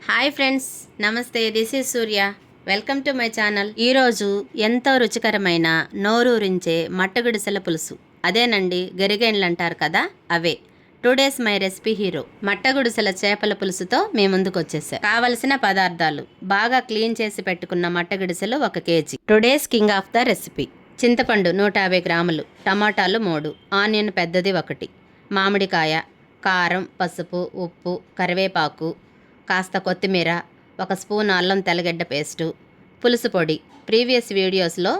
Hi friends, నమస్తే. This is Surya. Welcome to my channel. ఈరోజు ఎంతో రుచికరమైన నోరూరించే మట్టగుడిసెల పులుసు, అదేనండి గరిగేండ్లు అంటారు కదా, అవే. టుడేస్ మై రెసిపీ హీరో మట్టగుడిసెల చేపల పులుసుతో మీ ముందుకు వచ్చేసా. కావలసిన పదార్థాలు: బాగా క్లీన్ చేసి పెట్టుకున్న మట్టగుడిసెలు 1 KG, today's king of the recipe చింతపండు 150 గ్రాములు, టమాటాలు 3, ఆనియన్ పెద్దది 1, మామిడికాయ, కారం, పసుపు, ఉప్పు, కరివేపాకు, కాస్త కొత్తిమీర, 1 స్పూన్ అల్లం తెల్లగడ్డ పేస్టు, పులుసు పొడి. ప్రీవియస్ వీడియోస్లో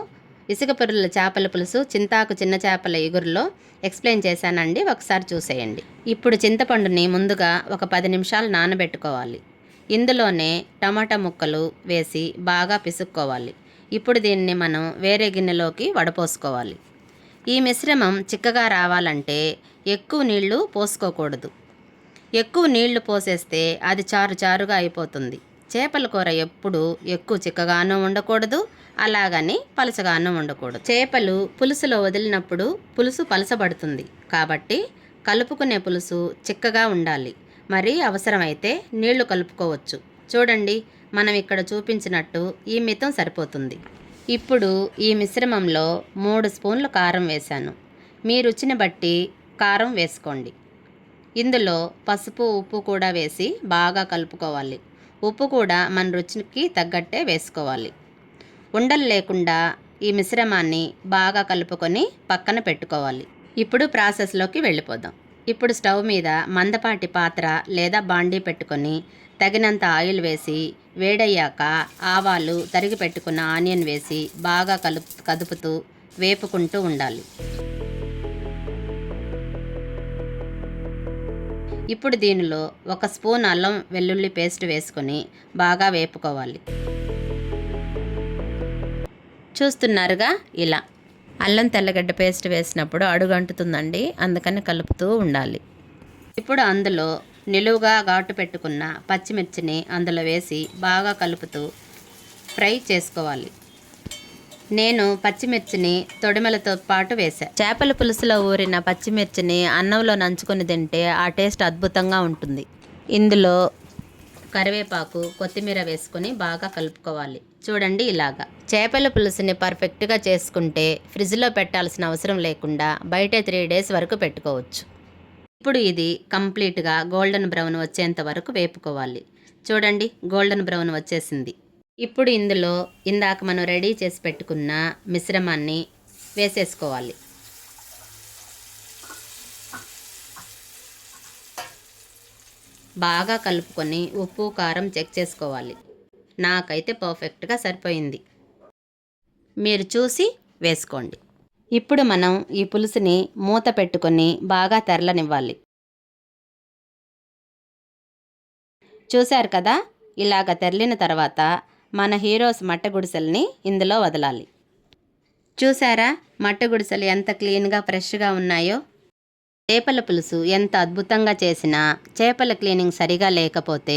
ఇసుక పొరుల చేపల పులుసు, చింతాకు చిన్న చేపల ఇగురులో ఎక్స్ప్లెయిన్ చేశానండి, ఒకసారి చూసేయండి. ఇప్పుడు చింతపండుని ముందుగా ఒక 10 నిమిషాలు నానబెట్టుకోవాలి. ఇందులోనే టమాటా ముక్కలు వేసి బాగా పిసుక్కోవాలి. ఇప్పుడు దీన్ని మనం వేరే గిన్నెలోకి వడపోసుకోవాలి. ఈ మిశ్రమం చిక్కగా రావాలంటే ఎక్కువ నీళ్లు పోసుకోకూడదు. ఎక్కువ నీళ్లు పోసేస్తే అది చారుగా అయిపోతుంది. చేపల కూర ఎప్పుడు ఎక్కువ చిక్కగానూ ఉండకూడదు, అలాగని పలచగానూ ఉండకూడదు. చేపలు పులుసులో వదిలినప్పుడు పులుసు పలసబడుతుంది. కాబట్టి కలుపుకునే పులుసు చిక్కగా ఉండాలి. మరి అవసరమైతే నీళ్లు కలుపుకోవచ్చు. చూడండి, మనం ఇక్కడ చూపించినట్టు ఈ మితం సరిపోతుంది. ఇప్పుడు ఈ మిశ్రమంలో 3 స్పూన్లు కారం వేశాను. మీ రుచిని బట్టి కారం వేసుకోండి. ఇందులో పసుపు, ఉప్పు కూడా వేసి బాగా కలుపుకోవాలి. ఉప్పు కూడా మన రుచికి తగ్గట్టే వేసుకోవాలి. ఉండలు లేకుండా ఈ మిశ్రమాన్ని బాగా కలుపుకొని పక్కన పెట్టుకోవాలి. ఇప్పుడు ప్రాసెస్లోకి వెళ్ళిపోదాం. ఇప్పుడు స్టవ్ మీద మందపాటి పాత్ర లేదా బాండీ పెట్టుకొని తగినంత ఆయిల్ వేసి వేడయ్యాక ఆవాలు, తరిగి పెట్టుకున్న ఆనియన్ వేసి బాగా కదుపుతూ వేపుకుంటూ ఉండాలి. ఇప్పుడు దీనిలో 1 స్పూన్ అల్లం వెల్లుల్లి పేస్ట్ వేసుకొని బాగా వేపుకోవాలి. చూస్తున్నారుగా, ఇలా అల్లం తెల్లగడ్డ పేస్ట్ వేసినప్పుడు అడుగంటుతుందండి, అందుకని కలుపుతూ ఉండాలి. ఇప్పుడు అందులో నిలువుగా ఘాటు పెట్టుకున్న పచ్చిమిర్చిని అందులో వేసి బాగా కలుపుతూ ఫ్రై చేసుకోవాలి. నేను పచ్చిమిర్చిని తొడిమలతో పాటు వేసా. చేపల పులుసులో ఊరిన పచ్చిమిర్చిని అన్నంలో నంచుకొని తింటే ఆ టేస్ట్ అద్భుతంగా ఉంటుంది. ఇందులో కరివేపాకు, కొత్తిమీర వేసుకొని బాగా కలుపుకోవాలి. చూడండి, ఇలాగా చేపల పులుసుని పర్ఫెక్ట్గా చేసుకుంటే ఫ్రిడ్జ్లో పెట్టాల్సిన అవసరం లేకుండా బయట 3 డేస్ వరకు పెట్టుకోవచ్చు. ఇప్పుడు ఇది కంప్లీట్గా గోల్డెన్ బ్రౌన్ వచ్చేంత వరకు వేపుకోవాలి. చూడండి, గోల్డెన్ బ్రౌన్ వచ్చేసింది. ఇప్పుడు ఇందులో ఇందాక మనం రెడీ చేసి పెట్టుకున్న మిశ్రమాన్ని వేసేసుకోవాలి. బాగా కలుపుకొని ఉప్పు, కారం చెక్ చేసుకోవాలి. నాకైతే పర్ఫెక్ట్గా సరిపోయింది. మీరు చూసి వేసుకోండి. ఇప్పుడు మనం ఈ పులుసుని మూత పెట్టుకొని బాగా తెరలనివ్వాలి. చూశారు కదా, ఇలాగ తెరలిన తర్వాత మన హీరోస్ మట్టగుడిసెల్ని ఇందులో వదలాలి. చూసారా, మట్టగుడిసెలు ఎంత క్లీన్గా ఫ్రెష్గా ఉన్నాయో. చేపల పులుసు ఎంత అద్భుతంగా చేసినా చేపల క్లీనింగ్ సరిగా లేకపోతే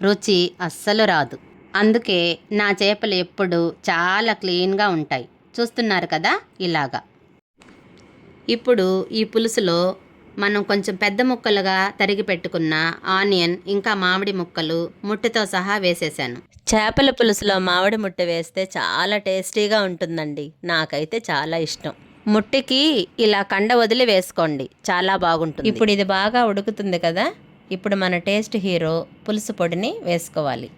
రుచి అస్సలు రాదు. అందుకే నా చేపలు ఎప్పుడు చాలా క్లీన్గా ఉంటాయి. చూస్తున్నారు కదా, ఇలాగా. ఇప్పుడు ఈ పులుసులో మనం కొంచెం పెద్ద ముక్కలుగా తరిగి పెట్టుకున్న ఆనియన్, ఇంకా మామిడి ముక్కలు ముట్టతో సహా వేసేసాను. చేపల పులుసులో మామిడి ముట్ట వేస్తే చాలా టేస్టీగా ఉంటుందండి. నాకైతే చాలా ఇష్టం. ముట్టికి ఇలా కండ వదిలి వేసుకోండి, చాలా బాగుంటుంది. ఇప్పుడు ఇది బాగా ఉడుకుతుంది కదా, ఇప్పుడు మన టేస్ట్ హీరో పులుసు పొడిని వేసుకోవాలి.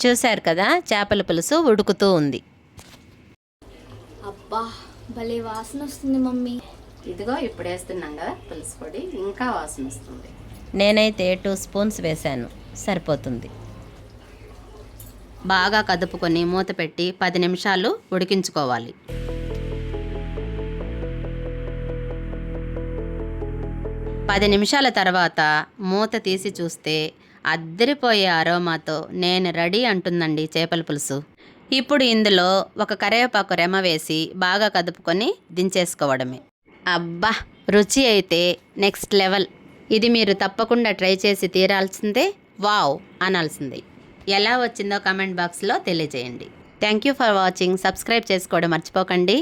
చూశారు కదా, చేపల పులుసు ఉడుకుతూ ఉంది. అబ్బా, భలే వాసన వస్తుంది మమ్మీ. ఇదిగో ఇప్పుడు వేస్తున్నాం కదా పులుసు పొడి, ఇంకా వాసన వస్తుంది. నేనైతే 2 స్పూన్స్ వేశాను, సరిపోతుంది. బాగా కదుపుకొని మూత పెట్టి 10 నిమిషాలు ఉడికించుకోవాలి. పది నిమిషాల తర్వాత మూత తీసి చూస్తే అద్దరిపోయే అరోమాతో నేను రెడీ అంటుందండి చేపల పులుసు. ఇప్పుడు ఇందులో 1 కరివేపాకు రెమ్మ వేసి బాగా కదుపుకొని దించేసుకోవడమే. అబ్బా, రుచి అయితే నెక్స్ట్ లెవెల్. ఇది మీరు తప్పకుండా ట్రై చేసి తీరాల్సిందే, వావ్ అనాల్సిందే. ఎలా వచ్చిందో కామెంట్ బాక్స్లో తెలియజేయండి. Thank you for watching. Subscribe చేసుకోవడం మర్చిపోకండి.